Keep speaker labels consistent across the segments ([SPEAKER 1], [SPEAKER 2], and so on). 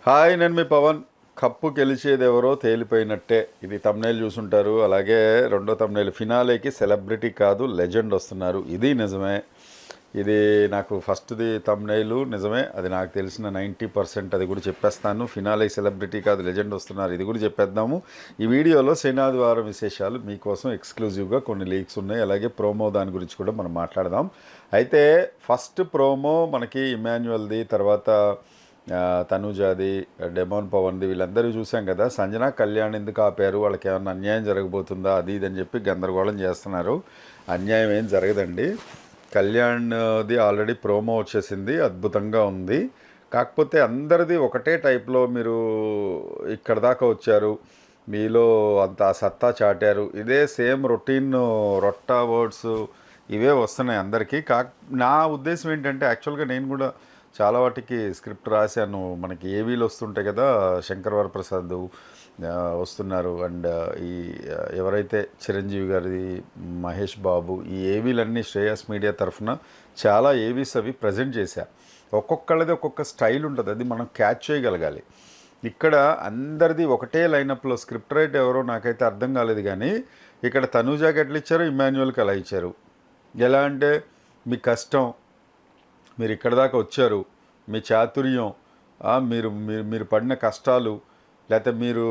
[SPEAKER 1] Hi, నేను మీ Pawan. Cup గెలిచేదెవరో తేలిపోయినట్టే. ఇది thumbnail చూసుంటారు. అలాగే రెండో తమ్నైల్ ఫినాలేకి సెలబ్రిటీ కాదు లెజెండ్ వస్తున్నారు. ఇది నిజమే. ఇది నాకు ఫస్ట్ది తమ్నైలు నిజమే. అది నాకు తెలిసిన 90% అది కూడా చెప్పేస్తాను. ఫినాలే సెలబ్రిటీ కాదు లెజెండ్ వస్తున్నారు, ఇది కూడా చెప్పేద్దాము. ఈ వీడియోలో శనాదివారం విశేషాలు మీకోసం ఎక్స్క్లూజివ్గా కొన్ని లీక్స్ ఉన్నాయి. అలాగే ప్రోమో దాని గురించి కూడా మనం మాట్లాడదాం. అయితే ఫస్ట్ ప్రోమో మనకి ఇమాన్యువల్ది, తర్వాత తనూజాది, డెమోన్ పవన్ది, వీళ్ళందరూ చూసాం కదా. సంజన కళ్యాణ్ ఎందుకు ఆపారు, వాళ్ళకి ఏమన్నా అన్యాయం జరగబోతుందా అది ఇది అని చెప్పి గందరగోళం చేస్తున్నారు. అన్యాయం ఏం జరగదండి. కళ్యాణ్ది ఆల్రెడీ ప్రోమో వచ్చేసింది, అద్భుతంగా ఉంది. కాకపోతే అందరిది ఒకటే టైప్లో మీరు ఇక్కడ దాకా వచ్చారు, మీలో అంత సత్తా చాటారు, ఇదే సేమ్ రొటీన్ రొట్టా వర్డ్స్ ఇవే వస్తున్నాయి అందరికీ. నా ఉద్దేశం ఏంటంటే, యాక్చువల్గా నేను కూడా చాలా వాటికి స్క్రిప్ట్ రాశాను. మనకి ఏవీలు వస్తుంటాయి కదా, శంకర్ వరప్రసాద్ వస్తున్నారు, అండ్ ఈ ఎవరైతే చిరంజీవి గారి, మహేష్ బాబు, ఈ ఏవీలన్నీ శ్రేయస్ మీడియా తరఫున చాలా ఏవీస్ అవి ప్రజెంట్ చేశా. ఒక్కొక్కళ్ళది ఒక్కొక్క స్టైల్ ఉంటుంది, అది మనం క్యాచ్ చేయగలగాలి. ఇక్కడ అందరిది ఒకటే లైనప్లో స్క్రిప్ట్ రైట్ ఎవరో నాకైతే అర్థం కాలేదు. కానీ ఇక్కడ తనూజాకి ఎట్లా ఇచ్చారు, ఇమాన్యువల్కి అలా ఇచ్చారు. ఎలా అంటే, మీ కష్టం, మీరు ఇక్కడ దాకా వచ్చారు, మీ చాతుర్యం, మీరు మీరు మీరు పడిన కష్టాలు, లేకపోతే మీరు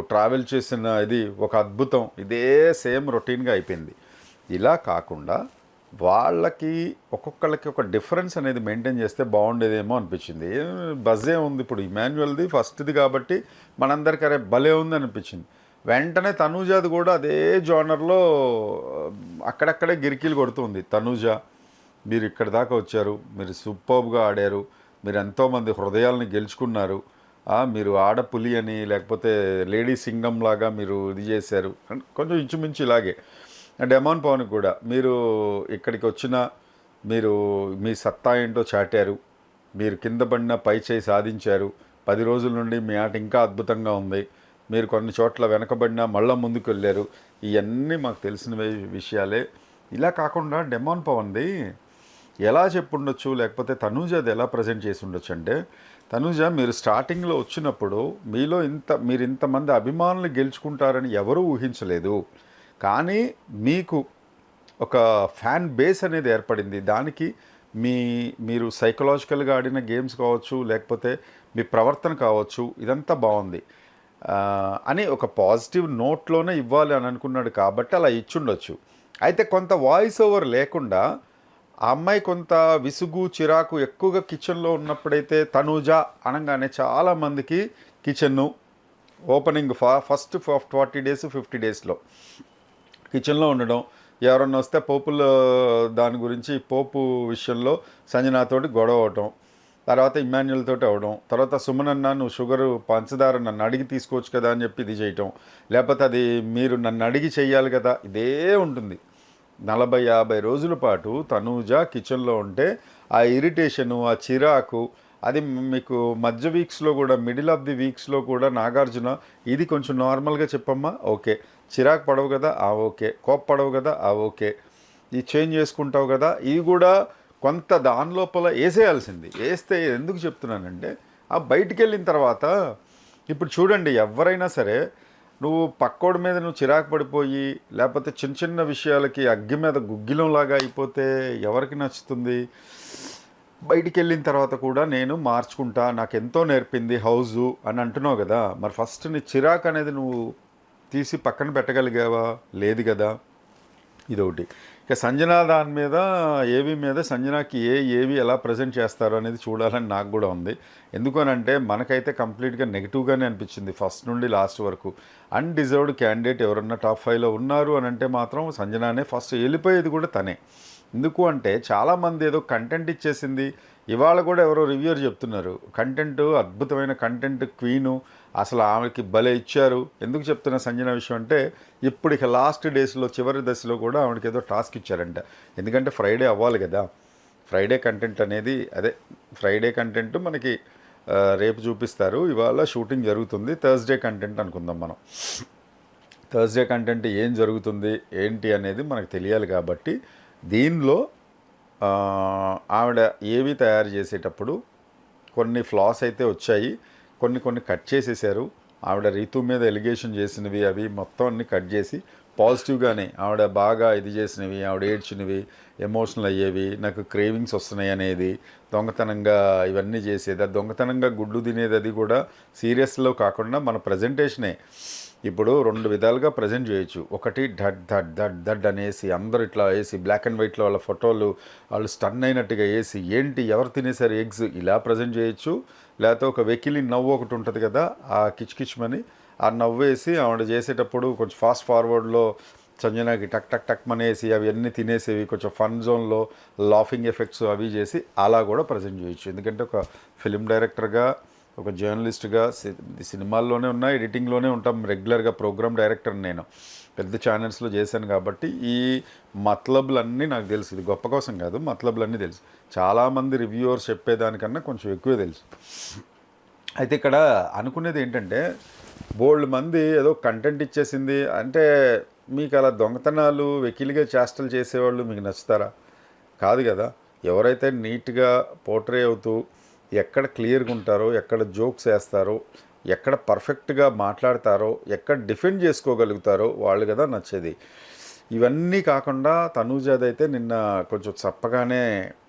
[SPEAKER 1] ట్రావెల్ చేసిన ఇది ఒక అద్భుతం, ఇదే సేమ్ రొటీన్గా అయిపోయింది. ఇలా కాకుండా వాళ్ళకి ఒక్కొక్కళ్ళకి ఒక డిఫరెన్స్ అనేది మెయింటైన్ చేస్తే బాగుండేదేమో అనిపించింది. బజ్జే ఉంది ఇప్పుడు ఇమాన్యువల్ది ఫస్ట్ది కాబట్టి మనందరికీ అరే భలే ఉంది అనిపించింది. వెంటనే తనూజాది కూడా అదే జోనర్లో అక్కడక్కడే గిరికీలు కొడుతుంది. తనూజ, మీరు ఇక్కడ దాకా వచ్చారు, మీరు సూపర్బ్గా ఆడారు, మీరు ఎంతోమంది హృదయాలను గెలుచుకున్నారు, మీరు ఆడపులి అని లేకపోతే లేడీ సింగం లాగా మీరు ఇది చేశారు. కొంచెం ఇంచుమించు ఇలాగే డెమాన్ పవన్కి కూడా మీరు ఇక్కడికి వచ్చిన, మీరు మీ సత్తా ఏంటో చాటారు, మీరు కింద పడిన పై చేయి సాధించారు, 10 రోజుల నుండి మీ ఆట ఇంకా అద్భుతంగా ఉంది, మీరు కొన్ని చోట్ల వెనకబడినా మళ్ళీ ముందుకు వెళ్ళారు. ఇవన్నీ మాకు తెలిసిన విషయాలే. ఇలా కాకుండా డెమాన్ పవన్ది ఎలా చెప్పుండొచ్చు, లేకపోతే తనూజాది ఎలా ప్రజెంట్ చేసి ఉండొచ్చు అంటే, తనూజ మీరు స్టార్టింగ్లో వచ్చినప్పుడు మీలో మీరు ఇంతమంది అభిమానులు గెలుచుకుంటారని ఎవరూ ఊహించలేదు. కానీ మీకు ఒక ఫ్యాన్ బేస్ అనేది ఏర్పడింది. దానికి మీరు సైకలాజికల్గా ఆడిన గేమ్స్ కావచ్చు, లేకపోతే మీ ప్రవర్తన కావచ్చు, ఇదంతా బాగుంది అని ఒక పాజిటివ్ నోట్లోనే ఇవ్వాలి అని అనుకున్నాడు కాబట్టి అలా ఇచ్చుండొచ్చు. అయితే కొంత వాయిస్ ఓవర్ లేకుండా ఆ అమ్మాయి కొంత విసుగు, చిరాకు ఎక్కువగా కిచెన్లో ఉన్నప్పుడైతే తనూజ అనగానే చాలామందికి కిచెన్ను ఓపెనింగ్ ఫస్ట్ 40 డేస్ 50 డేస్లో కిచెన్లో ఉండడం, ఎవరన్నా వస్తే పోపుల దాని గురించి పోపు విషయంలో సంజనాతోటి గొడవ అవటం, తర్వాత ఇమాన్యువల్ తోటి అవడం, తర్వాత సుమనన్న నువ్వు షుగరు పంచదార నన్ను అడిగి తీసుకోవచ్చు కదా అని చెప్పి ఇది చేయటం, లేకపోతే అది మీరు నన్ను అడిగి చెయ్యాలి కదా, ఇదే ఉంటుంది. 40-50 రోజుల పాటు తనూజ కిచెన్లో ఉంటే ఆ ఇరిటేషను, ఆ చిరాకు, అది మీకు మధ్య వీక్స్లో కూడా, మిడిల్ ఆఫ్ ది వీక్స్లో కూడా నాగార్జున ఇది కొంచెం నార్మల్గా చెప్పమ్మా, ఓకే, చిరాకు పడవు కదా, ఓకే, కోప పడవు కదా, ఓకే, ఇది చేంజ్ చేసుకుంటావు కదా, ఇది కూడా కొంత దాని లోపల వేసేయాల్సింది. వేస్తే ఎందుకు చెప్తున్నానంటే, ఆ బయటికి వెళ్ళిన తర్వాత ఇప్పుడు చూడండి, ఎవరైనా సరే నువ్వు పక్కోడి మీద నువ్వు చిరాకు పడిపోయి, లేకపోతే చిన్న చిన్న విషయాలకి అగ్గి మీద గుగ్గిలంలాగా అయిపోతే ఎవరికి నచ్చుతుంది? బయటికి వెళ్ళిన తర్వాత కూడా నేను మార్చుకుంటా, నాకు ఎంతో నేర్పింది హౌజు అని అంటున్నావు కదా. మరి ఫస్ట్ నీ చిరాకు అనేది నువ్వు తీసి పక్కన పెట్టగలిగావా? లేదు కదా. ఇదొకటి. ఇక సంజన దాని మీద, ఏవి మీద, సంజనాకి ఏవి ఎలా ప్రజెంట్ చేస్తారో అనేది చూడాలని నాకు కూడా ఉంది. ఎందుకనంటే మనకైతే కంప్లీట్గా నెగిటివ్గానే అనిపించింది ఫస్ట్ నుండి లాస్ట్ వరకు. అన్డిజర్వ్డ్ క్యాండిడేట్ ఎవరన్నా టాప్ 5లో ఉన్నారు అని అంటే మాత్రం సంజనానే ఫస్ట్. వెళ్ళిపోయేది కూడా తనే. ఎందుకు అంటే చాలామంది ఏదో కంటెంట్ ఇచ్చేసింది. ఇవాళ కూడా ఎవరో రివ్యూర్ చెప్తున్నారు, కంటెంట్ అద్భుతమైన కంటెంట్ క్వీను, అసలు ఆమెకి భలే ఇచ్చారు. ఎందుకు చెప్తున్న సంజన విషయం అంటే, ఇప్పుడు ఇక లాస్ట్ డేస్లో చివరి దశలో కూడా ఆవిడకి ఏదో టాస్క్ ఇచ్చారంట. ఎందుకంటే ఫ్రైడే అవ్వాలి కదా. ఫ్రైడే కంటెంట్ అనేది అదే ఫ్రైడే కంటెంట్ మనకి రేపు చూపిస్తారు. ఇవాళ షూటింగ్ జరుగుతుంది. థర్స్డే కంటెంట్ అనుకుందాం మనం. థర్స్డే కంటెంట్ ఏం జరుగుతుంది ఏంటి అనేది మనకు తెలియాలి. కాబట్టి దీనిలో ఆవిడ ఏవి తయారు చేసేటప్పుడు కొన్ని ఫ్లాస్ అయితే వచ్చాయి. కొన్ని కొన్ని కట్ చేసేసారు. ఆవిడ రీతు మీద ఎలిగేషన్ చేసినవి అవి మొత్తం అన్ని కట్ చేసి పాజిటివ్గానే ఆవిడ బాగా ఇది చేసినవి, ఆవిడ ఏడ్చినవి, ఎమోషనల్ అయ్యేవి, నాకు క్రేవింగ్స్ వస్తున్నాయి అనేది, దొంగతనంగా ఇవన్నీ చేసేది, ఆ దొంగతనంగా గుడ్డు తినేది అది కూడా సీరియస్లో కాకుండా మన ప్రజెంటేషనే. ఇప్పుడు 2 విధాలుగా ప్రజెంట్ చేయొచ్చు. ఒకటి ధడ్ ధడ్ ధడ్ ధడ్ అనేసి అందరూ ఇట్లా వేసి బ్లాక్ అండ్ వైట్లో వాళ్ళ ఫోటోలు వాళ్ళు స్టన్ అయినట్టుగా వేసి ఏంటి ఎవరు తినేసారు ఎగ్స్ ఇలా ప్రజెంట్ చేయొచ్చు. లేకపోతే ఒక వెకిలి నవ్వు ఒకటి ఉంటుంది కదా, ఆ కిచ్కిచ్మని ఆ నవ్వేసి ఆవిడ చేసేటప్పుడు కొంచెం ఫాస్ట్ ఫార్వర్డ్లో సంజనాకి టక్ టక్ టక్ మనేసి అవి అన్నీ తినేసేవి, కొంచెం ఫన్ జోన్లో లాఫింగ్ ఎఫెక్ట్స్ అవి చేసి అలా కూడా ప్రజెంట్ చేయొచ్చు. ఎందుకంటే ఒక ఫిలిం డైరెక్టర్గా, ఒక జర్నలిస్ట్గా సినిమాల్లోనే ఉన్నా, ఎడిటింగ్లోనే ఉంటాం రెగ్యులర్గా. ప్రోగ్రామ్ డైరెక్టర్ నేను పెద్ద ఛానల్స్లో చేశాను కాబట్టి ఈ మతలబులన్నీ నాకు తెలుసు. ఇది గొప్ప కోసం కాదు, మతలబులన్నీ తెలుసు. చాలామంది రివ్యూవర్స్ చెప్పేదానికన్నా కొంచెం ఎక్కువే తెలుసు. అయితే ఇక్కడ అనుకునేది ఏంటంటే బోల్డ్ మంది ఏదో కంటెంట్ ఇచ్చేసింది అంటే మీకు అలా దొంగతనాలు వెకిలిగా చేష్టలు చేసేవాళ్ళు మీకు నచ్చుతారా? కాదు కదా. ఎవరైతే నీట్గా పోర్ట్రే అవుతూ ఎక్కడ క్లియర్గా ఉంటారో, ఎక్కడ జోక్స్ వేస్తారో, ఎక్కడ పర్ఫెక్ట్గా మాట్లాడతారో, ఎక్కడ డిఫెండ్ చేసుకోగలుగుతారో వాళ్ళు కదా నచ్చేది. ఇవన్నీ కాకుండా తనూజాది అయితే నిన్న కొంచెం చప్పగానే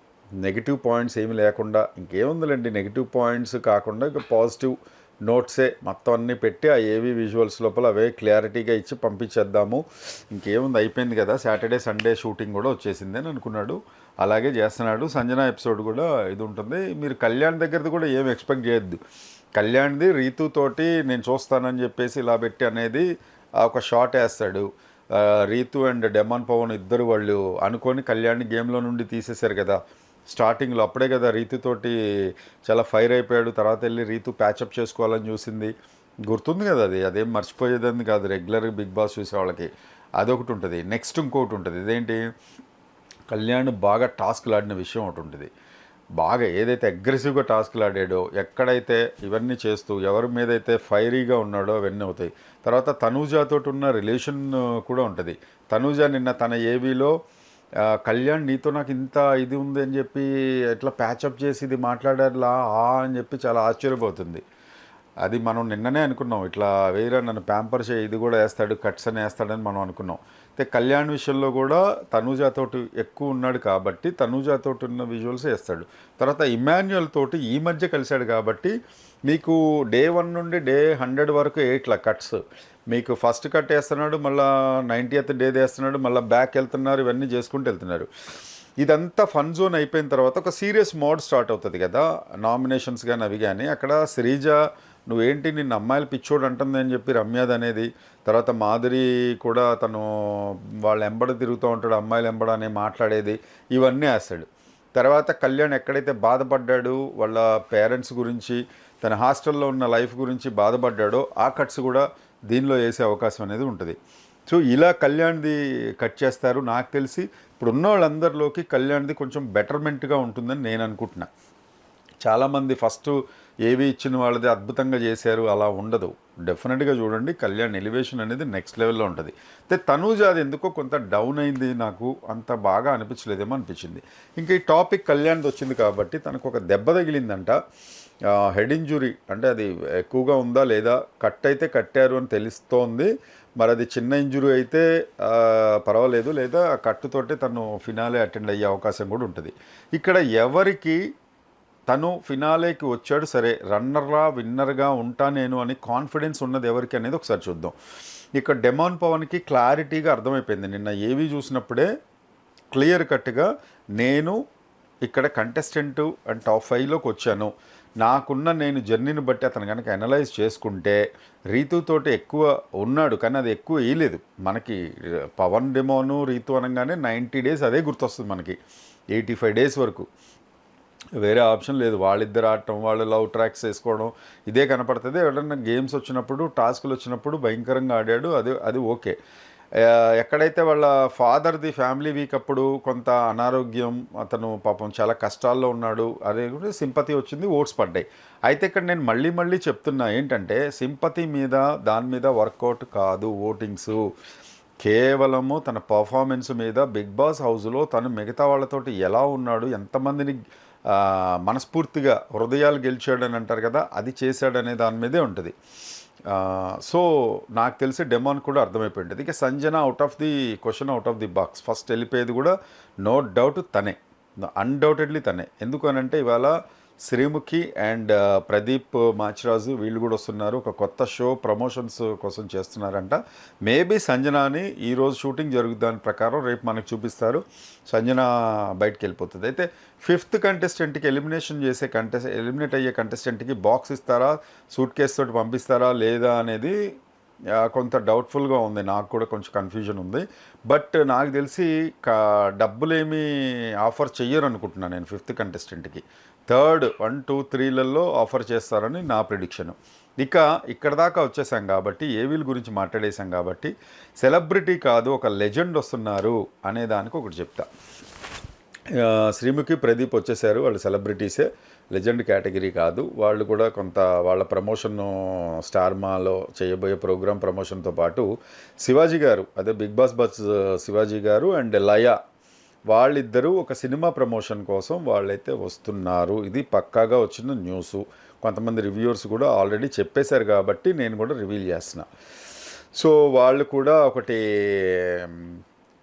[SPEAKER 1] నెగిటివ్ పాయింట్స్ ఏమి లేకుండా, ఇంకేముందిలేండి నెగిటివ్ పాయింట్స్ కాకుండా ఇక పాజిటివ్ నోట్సే మొత్తం అన్నీ పెట్టి ఆ ఏవీ విజువల్స్ లోపల అవే క్లారిటీగా ఇచ్చి పంపించేద్దాము, ఇంకేముంది అయిపోయింది కదా, సాటర్డే సండే షూటింగ్ కూడా వచ్చేసింది అని అనుకున్నాడు. అలాగే చేస్తున్నాడు. సంజన ఎపిసోడ్ కూడా ఇది ఉంటుంది. మీరు కళ్యాణ్ దగ్గరది కూడా ఏం ఎక్స్పెక్ట్ చేయొద్దు. కళ్యాణ్ది రీతుతోటి నేను చూస్తానని చెప్పేసి ఇలా పెట్టి అనేది ఒక షాట్ వేస్తాడు. రీతు అండ్ డెమాన్ పవన్ ఇద్దరు వాళ్ళు అనుకొని కళ్యాణ్ని గేమ్లో నుండి తీసేశారు కదా స్టార్టింగ్లో. అప్పుడే కదా రీతుతోటి చాలా ఫైర్ అయిపోయాడు. తర్వాత వెళ్ళి రీతు ప్యాచప్ చేసుకోవాలని చూసింది, గుర్తుంది కదా. అదేం మర్చిపోయేదని కాదు, రెగ్యులర్గా బిగ్ బాస్ చూసే వాళ్ళకి అదొకటి ఉంటుంది. నెక్స్ట్ ఇంకోటి ఉంటుంది, ఇదేంటి కళ్యాణ్ బాగా టాస్క్లు ఆడిన విషయం ఒకటి ఉంటుంది. బాగా ఏదైతే అగ్రెసివ్గా టాస్క్లు ఆడాడో, ఎక్కడైతే ఇవన్నీ చేస్తూ ఎవరి మీదైతే ఫైరీగా ఉన్నాడో అవన్నీ అవుతాయి. తర్వాత తనూజాతో ఉన్న రిలేషన్ కూడా ఉంటుంది. తనూజ నిన్న తన ఏవీలో కళ్యాణ్ నీతో నాకు ఇంత ఇది ఉంది అని చెప్పి ఎట్లా ప్యాచప్ చేసి ఇది మాట్లాడారులా అని చెప్పి చాలా ఆశ్చర్యపోతుంది. అది మనం నిన్ననే అనుకున్నాం, ఇట్లా వేరే నన్ను ప్యాంపర్ చేయి ఇది కూడా వేస్తాడు, కట్స్ అని వేస్తాడని మనం అనుకున్నాం. అయితే కళ్యాణ్ విషయంలో కూడా తనూజాతోటి ఎక్కువ ఉన్నాడు కాబట్టి తనూజాతోటి ఉన్న విజువల్స్ వేస్తాడు. తర్వాత ఇమాన్యుయల్ తోటి ఈ మధ్య కలిశాడు కాబట్టి మీకు డే 1 నుండి డే 100 వరకు ఇట్లా కట్స్ మీకు ఫస్ట్ కట్ వేస్తున్నాడు, మళ్ళీ 90th డే వేస్తున్నాడు, మళ్ళీ బ్యాక్ వెళ్తున్నారు, ఇవన్నీ చేసుకుంటూ వెళ్తున్నారు. ఇదంతా ఫన్ జోన్ అయిపోయిన తర్వాత ఒక సీరియస్ మోడ్ స్టార్ట్ అవుతుంది కదా, నామినేషన్స్ కానీ అవి కానీ. అక్కడ శ్రీజ నువ్వేంటి నిన్న అమ్మాయిలు పిచ్చోడు అంటుంది అని చెప్పి రమ్యాది అనేది, తర్వాత మాధురి కూడా తను వాళ్ళ ఎంబడ తిరుగుతూ ఉంటాడు, అమ్మాయిలు ఎంబడ అని మాట్లాడేది, ఇవన్నీ వేస్తాడు. తర్వాత కళ్యాణ్ ఎక్కడైతే బాధపడ్డాడు వాళ్ళ పేరెంట్స్ గురించి, తన హాస్టల్లో ఉన్న లైఫ్ గురించి బాధపడ్డాడో ఆ కట్స్ కూడా దీనిలో వేసే అవకాశం అనేది ఉంటుంది. సో ఇలా కళ్యాణ్ది కట్ చేస్తారు. నాకు తెలిసి ఇప్పుడు ఉన్న వాళ్ళందరిలోకి కళ్యాణ్ది కొంచెం బెటర్మెంట్గా ఉంటుందని నేను అనుకుంటున్నా. చాలామంది ఫస్ట్ ఏవి ఇచ్చిన వాళ్ళది అద్భుతంగా చేశారు, అలా ఉండదు. డెఫినెట్గా చూడండి కళ్యాణ్ ఎలివేషన్ అనేది నెక్స్ట్ లెవెల్లో ఉంటుంది. అయితే తనూజ అది ఎందుకో కొంత డౌన్ అయింది, నాకు అంత బాగా అనిపించలేదేమో అనిపించింది. ఇంకా ఈ టాపిక్ కళ్యాణ్ది వచ్చింది కాబట్టి తనకు ఒక దెబ్బ తగిలిందంట, హెడ్ ఇంజురీ. అంటే అది ఎక్కువగా ఉందా లేదా, కట్ అయితే కట్టారు అని తెలుస్తోంది. మరి అది చిన్న ఇంజురీ అయితే పర్వాలేదు, లేదా కట్టుతోటే తను ఫినాలే అటెండ్ అయ్యే అవకాశం కూడా ఉంటుంది. ఇక్కడ ఎవరికి తను ఫినాలేకి వచ్చాడు సరే, రన్నర్గా విన్నర్గా ఉంటా నేను అని కాన్ఫిడెన్స్ ఉన్నది ఎవరికి అనేది ఒకసారి చూద్దాం. ఇక్కడ డెమాన్ పవన్కి క్లారిటీగా అర్థమైపోయింది నిన్న ఏవి చూసినప్పుడే, క్లియర్ కట్గా నేను ఇక్కడ కంటెస్టెంట్ అండ్ టాప్ 5లోకి వచ్చాను, నాకున్న నేను జర్నీని బట్టి అతను కనుక అనలైజ్ చేసుకుంటే రీతుతోటి ఎక్కువ ఉన్నాడు, కానీ అది ఎక్కువ వేయలేదు మనకి. పవన్ డెమోను రీతు అనగానే 90 days అదే గుర్తొస్తుంది మనకి, 85 days వరకు వేరే ఆప్షన్ లేదు. వాళ్ళిద్దరు ఆడటం, వాళ్ళు లవ్ ట్రాక్స్ వేసుకోవడం ఇదే కనపడుతుంది. ఎవరైనా గేమ్స్ వచ్చినప్పుడు, టాస్కులు వచ్చినప్పుడు భయంకరంగా ఆడాడు, అది ఓకే. ఎక్కడైతే వాళ్ళ ఫాదర్ది ఫ్యామిలీ వీక్ అప్పుడు కొంత అనారోగ్యం, అతను పాపం చాలా కష్టాల్లో ఉన్నాడు, అదే కూడా సింపతి వచ్చింది, ఓట్స్ పడ్డాయి. అయితే ఇక్కడ నేను మళ్ళీ చెప్తున్నా ఏంటంటే సింపతి మీద దాని మీద వర్కౌట్ కాదు ఓటింగ్స్, కేవలము తన పర్ఫార్మెన్స్ మీద. బిగ్ బాస్ హౌస్లో తను మిగతా వాళ్ళతోటి ఎలా ఉన్నాడు, ఎంతమందిని మనస్ఫూర్తిగా హృదయాలు గెలిచాడని అంటారు కదా, అది చేశాడనే దాని మీదే ఉంటుంది. సో నాకు తెలిసి డెమాన్ కూడా అర్థమైపోయింది. ఇక Sanjana out of the question, out of the box, first వెళ్ళిపోయేది కూడా నో డౌట్ తనే, అన్డౌటెడ్లీ తనే. ఎందుకు అనంటే ఇవాళ శ్రీముఖి అండ్ ప్రదీప్ మాచిరాజు వీళ్ళు కూడా వస్తున్నారు, ఒక కొత్త షో ప్రమోషన్స్ కోసం చేస్తున్నారంట. మేబీ సంజనాని ఈరోజు షూటింగ్ జరుగుదాని ప్రకారం రేపు మనకు చూపిస్తారు, సంజన బయటకు వెళ్ళిపోతుంది. అయితే 5th కంటెస్టెంట్కి ఎలిమినేట్ అయ్యే కంటెస్టెంట్కి బాక్స్ ఇస్తారా, సూట్ కేస్ తోటి పంపిస్తారా లేదా అనేది కొంత డౌట్ఫుల్గా ఉంది, నాకు కూడా కొంచెం కన్ఫ్యూజన్ ఉంది. బట్ నాకు తెలిసి డబ్బులేమీ ఆఫర్ చెయ్యరు అనుకుంటున్నాను నేను 5th కంటెస్టెంట్కి. 3rd 1, 2, 3లలో ఆఫర్ చేస్తారని నా ప్రిడిక్షన్. ఇక్కడ దాకా వచ్చేసాం కాబట్టి, ఏవీల గురించి మాట్లాడేసాం కాబట్టి, సెలబ్రిటీ కాదు ఒక లెజెండ్ వస్తున్నారు అనే దానికి ఒకటి చెప్తా. శ్రీముఖి ప్రదీప్ వచ్చేసారు, వాళ్ళు సెలబ్రిటీసే, లెజెండ్ కేటగిరీ కాదు. వాళ్ళు కూడా కొంత వాళ్ళ ప్రమోషన్ స్టార్ మాలో చేయబోయే ప్రోగ్రామ్ ప్రమోషన్తో పాటు శివాజీ గారు, అదే బిగ్ బాస్ శివాజీ గారు అండ్ లయ, వాళ్ళిద్దరూ ఒక సినిమా ప్రమోషన్ కోసం వాళ్ళైతే వస్తున్నారు. ఇది పక్కాగా వచ్చిన న్యూసు. కొంతమంది రివ్యూవర్స్ కూడా ఆల్రెడీ చెప్పేశారు కాబట్టి నేను కూడా రివీల్ చేస్తున్నా. సో వాళ్ళు కూడా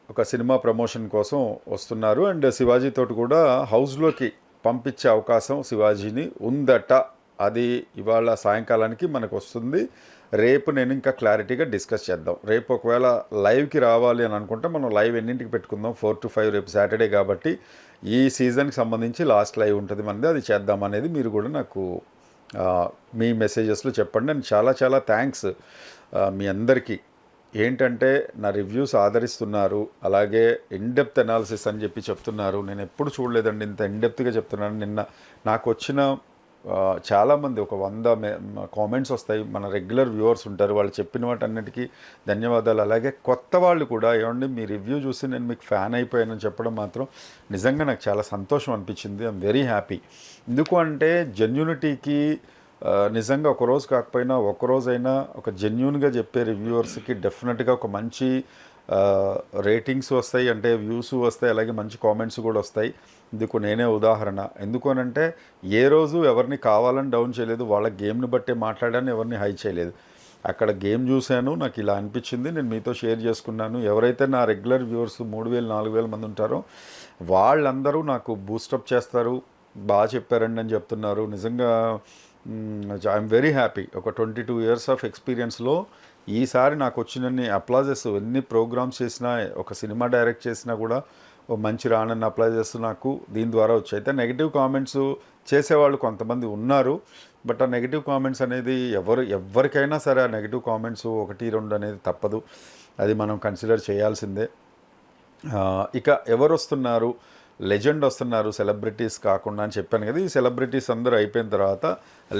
[SPEAKER 1] ఒక సినిమా ప్రమోషన్ కోసం వస్తున్నారు. అండ్ శివాజీతోటి కూడా హౌస్లోకి పంపించే అవకాశం శివాజీని ఉందట. అది ఇవాళ సాయంకాలానికి మనకు వస్తుంది. రేపు నేను ఇంకా క్లారిటీగా డిస్కస్ చేద్దాం. రేపు ఒకవేళ లైవ్కి రావాలి అని అనుకుంటే మనం లైవ్ ఎన్నింటికి పెట్టుకుందాం, 4 to 5, రేపు సాటర్డే కాబట్టి ఈ సీజన్కి సంబంధించి లాస్ట్ లైవ్ ఉంటుంది మనది, అది చేద్దాం అనేది మీరు కూడా నాకు మీ మెసేజెస్లో చెప్పండి. అండ్ చాలా చాలా థ్యాంక్స్ మీ అందరికీ. ఏంటంటే నా రివ్యూస్ ఆదరిస్తున్నారు, అలాగే ఇన్డెప్త్ అనాలిసిస్ అని చెప్పి చెప్తున్నారు. నేను ఎప్పుడు చూడలేదండి ఇంత ఇన్డెప్త్గా చెప్తున్నాను. నిన్న నాకు వచ్చిన చాలామంది ఒక 100 కామెంట్స్ వస్తాయి. మన రెగ్యులర్ వ్యూవర్స్ ఉంటారు, వాళ్ళు చెప్పిన వాటన్నిటికీ ధన్యవాదాలు. అలాగే కొత్త వాళ్ళు కూడా ఏమండి మీ రివ్యూ చూసి నేను మీకు ఫ్యాన్ అయిపోయానని చెప్పడం మాత్రం నిజంగా నాకు చాలా సంతోషం అనిపించింది. I'm very happy. ఎందుకు అంటే జెన్యూనిటీకి నిజంగా ఒకరోజు కాకపోయినా ఒకరోజైనా ఒక జెన్యూన్గా చెప్పే రివ్యూవర్స్కి డెఫినెట్గా ఒక మంచి రేటింగ్స్ వస్తాయి, అంటే వ్యూస్ వస్తాయి, అలాగే మంచి కామెంట్స్ కూడా వస్తాయి. ఇందుకు నేనే ఉదాహరణ. ఎందుకు అనంటే ఏ రోజు ఎవరిని కావాలని డౌన్ చేయలేదు, వాళ్ళ గేమ్ని బట్టే మాట్లాడాను, ఎవరిని హై చేయలేదు. అక్కడ గేమ్ చూశాను, నాకు ఇలా అనిపించింది, నేను మీతో షేర్ చేసుకున్నాను. ఎవరైతే నా రెగ్యులర్ వ్యూవర్స్ 3000, 4000 మంది ఉంటారో వాళ్ళందరూ నాకు బూస్టప్ చేస్తారు, బాగా చెప్పారండి అని చెప్తున్నారు. నిజంగా ఐఎమ్ వెరీ హ్యాపీ. ఒక 22 years ఆఫ్ ఎక్స్పీరియన్స్లో ఈసారి నాకు వచ్చినన్ని అప్లాజెస్, ఎన్ని ప్రోగ్రామ్స్ చేసినా, ఒక సినిమా డైరెక్ట్ చేసినా కూడా ఓ మంచి రానన్న అప్లాజెస్ నాకు దీని ద్వారా వచ్చాయి. అయితే నెగిటివ్ కామెంట్స్ చేసేవాళ్ళు కొంతమంది ఉన్నారు, బట్ ఆ నెగిటివ్ కామెంట్స్ అనేది ఎవరికైనా సరే ఆ నెగిటివ్ కామెంట్స్ 1, 2 అనేది తప్పదు, అది మనం కన్సిడర్ చేయాల్సిందే. ఇక ఎవరు వస్తున్నారు, లెజెండ్ వస్తున్నారు సెలబ్రిటీస్ కాకుండా అని చెప్పాను కదా. ఈ సెలబ్రిటీస్ అందరూ అయిపోయిన తర్వాత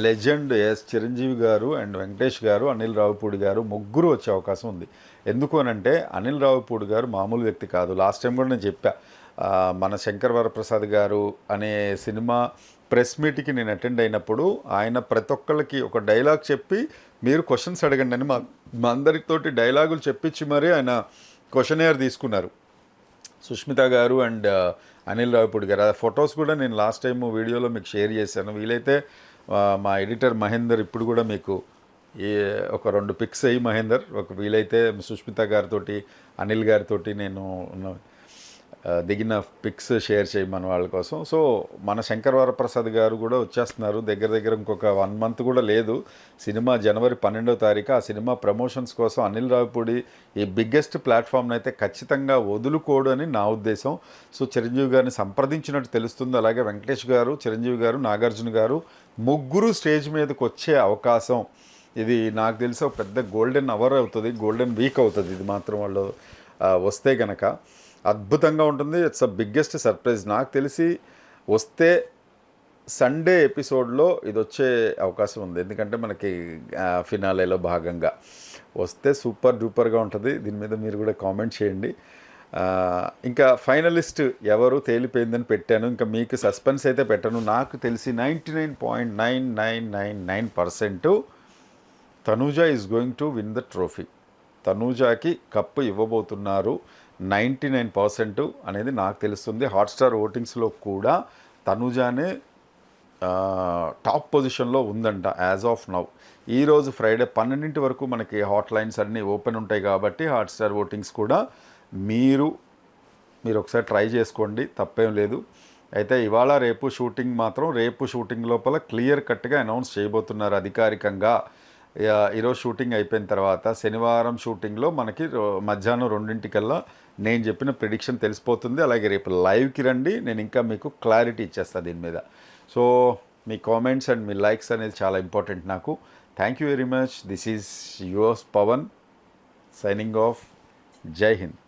[SPEAKER 1] లెజెండ్ చిరంజీవి గారు అండ్ వెంకటేష్ గారు, అనిల్ రావిపూడి గారు ముగ్గురు వచ్చే అవకాశం ఉంది. ఎందుకు అనంటే అనిల్ రావిపూడి గారు మామూలు వ్యక్తి కాదు. లాస్ట్ టైం కూడా నేను చెప్పా, మన శంకర్ వరప్రసాద్ గారు అనే సినిమా ప్రెస్ మీట్కి నేను అటెండ్ అయినప్పుడు ఆయన ప్రతి ఒక్కళ్ళకి ఒక డైలాగ్ చెప్పి మీరు క్వశ్చన్స్ అడగండి అని మా అందరితోటి డైలాగులు చెప్పించి మరీ ఆయన క్వశ్చనర్ తీసుకున్నారు. సుష్మిత గారు అండ్ అనిల్ రావిపూడి గారు. ఆ ఫొటోస్ కూడా నేను లాస్ట్ టైం వీడియోలో మీకు షేర్ చేశాను. వీలైతే మా ఎడిటర్ మహేందర్ ఇప్పుడు కూడా మీకు ఒక 2 పిక్స్ అయ్యి మహేందర్, ఒక వీలైతే సుష్మిత గారితో అనిల్ గారితో నేను దిగిన పిక్స్ షేర్ చేయమని వాళ్ళ కోసం. సో మన శంకర్ వరప్రసాద్ గారు కూడా వచ్చేస్తున్నారు. దగ్గర ఇంకొక 1 month కూడా లేదు. సినిమా జనవరి 12వ తారీఖు. ఆ సినిమా ప్రమోషన్స్ కోసం అనిల్ రావిపూడి ఈ బిగ్గెస్ట్ ప్లాట్ఫామ్ని అయితే ఖచ్చితంగా వదులుకోడు అని నా ఉద్దేశం. సో చిరంజీవి గారిని సంప్రదించినట్టు తెలుస్తుంది. అలాగే వెంకటేష్ గారు, చిరంజీవి గారు, నాగార్జున గారు ముగ్గురు స్టేజ్ మీదకి వచ్చే అవకాశం. ఇది నాకు తెలిసి ఒక పెద్ద గోల్డెన్ అవర్ అవుతుంది, గోల్డెన్ వీక్ అవుతుంది. ఇది మాత్రం వాళ్ళు వస్తే గనక అద్భుతంగా ఉంటుంది. It's a biggest surprise. నాకు తెలిసి వస్తే సండే ఎపిసోడ్లో ఇది వచ్చే అవకాశం ఉంది, ఎందుకంటే మనకి ఫినాలేలో భాగంగా వస్తే సూపర్ డూపర్గా ఉంటుంది. దీని మీద మీరు కూడా కామెంట్ చేయండి. ఇంకా ఫైనలిస్ట్ ఎవరు తేలిపోయిందని పెట్టాను, ఇంకా మీకు సస్పెన్స్ అయితే పెట్టను. నాకు తెలిసి 99.9999% Tanuja is going to win the trophy. తనూజాకి కప్పు ఇవ్వబోతున్నారు 99% అనేది నాకు తెలుస్తుంది. హాట్స్టార్ ఓటింగ్స్లో కూడా తనుజానే టాప్ పొజిషన్లో ఉందంట యాజ్ ఆఫ్ నౌ. ఈరోజు ఫ్రైడే 12 వరకు మనకి హాట్ లైన్స్ అన్నీ ఓపెన్ ఉంటాయి కాబట్టి హాట్స్టార్ ఓటింగ్స్ కూడా మీరు ఒకసారి ట్రై చేసుకోండి, తప్పేం లేదు. అయితే ఇవాళ రేపు షూటింగ్ మాత్రం రేపు షూటింగ్ లోపల క్లియర్ కట్గా అనౌన్స్ చేయబోతున్నారు అధికారికంగా. ఈరోజు షూటింగ్ అయిపోయిన తర్వాత శనివారం షూటింగ్లో మనకి మధ్యాహ్నం 2 నేను చెప్పిన ప్రిడిక్షన్ తెలిసిపోతుంది. అలాగే రేపు లైవ్కి రండి, నేను ఇంకా మీకు క్లారిటీ ఇచ్చేస్తాను దీని మీద. సో మీ కామెంట్స్ అండ్ మీ లైక్స్ అనేది చాలా ఇంపార్టెంట్ నాకు. Thank you very much. This is yours Pawan signing off. Jai Hind.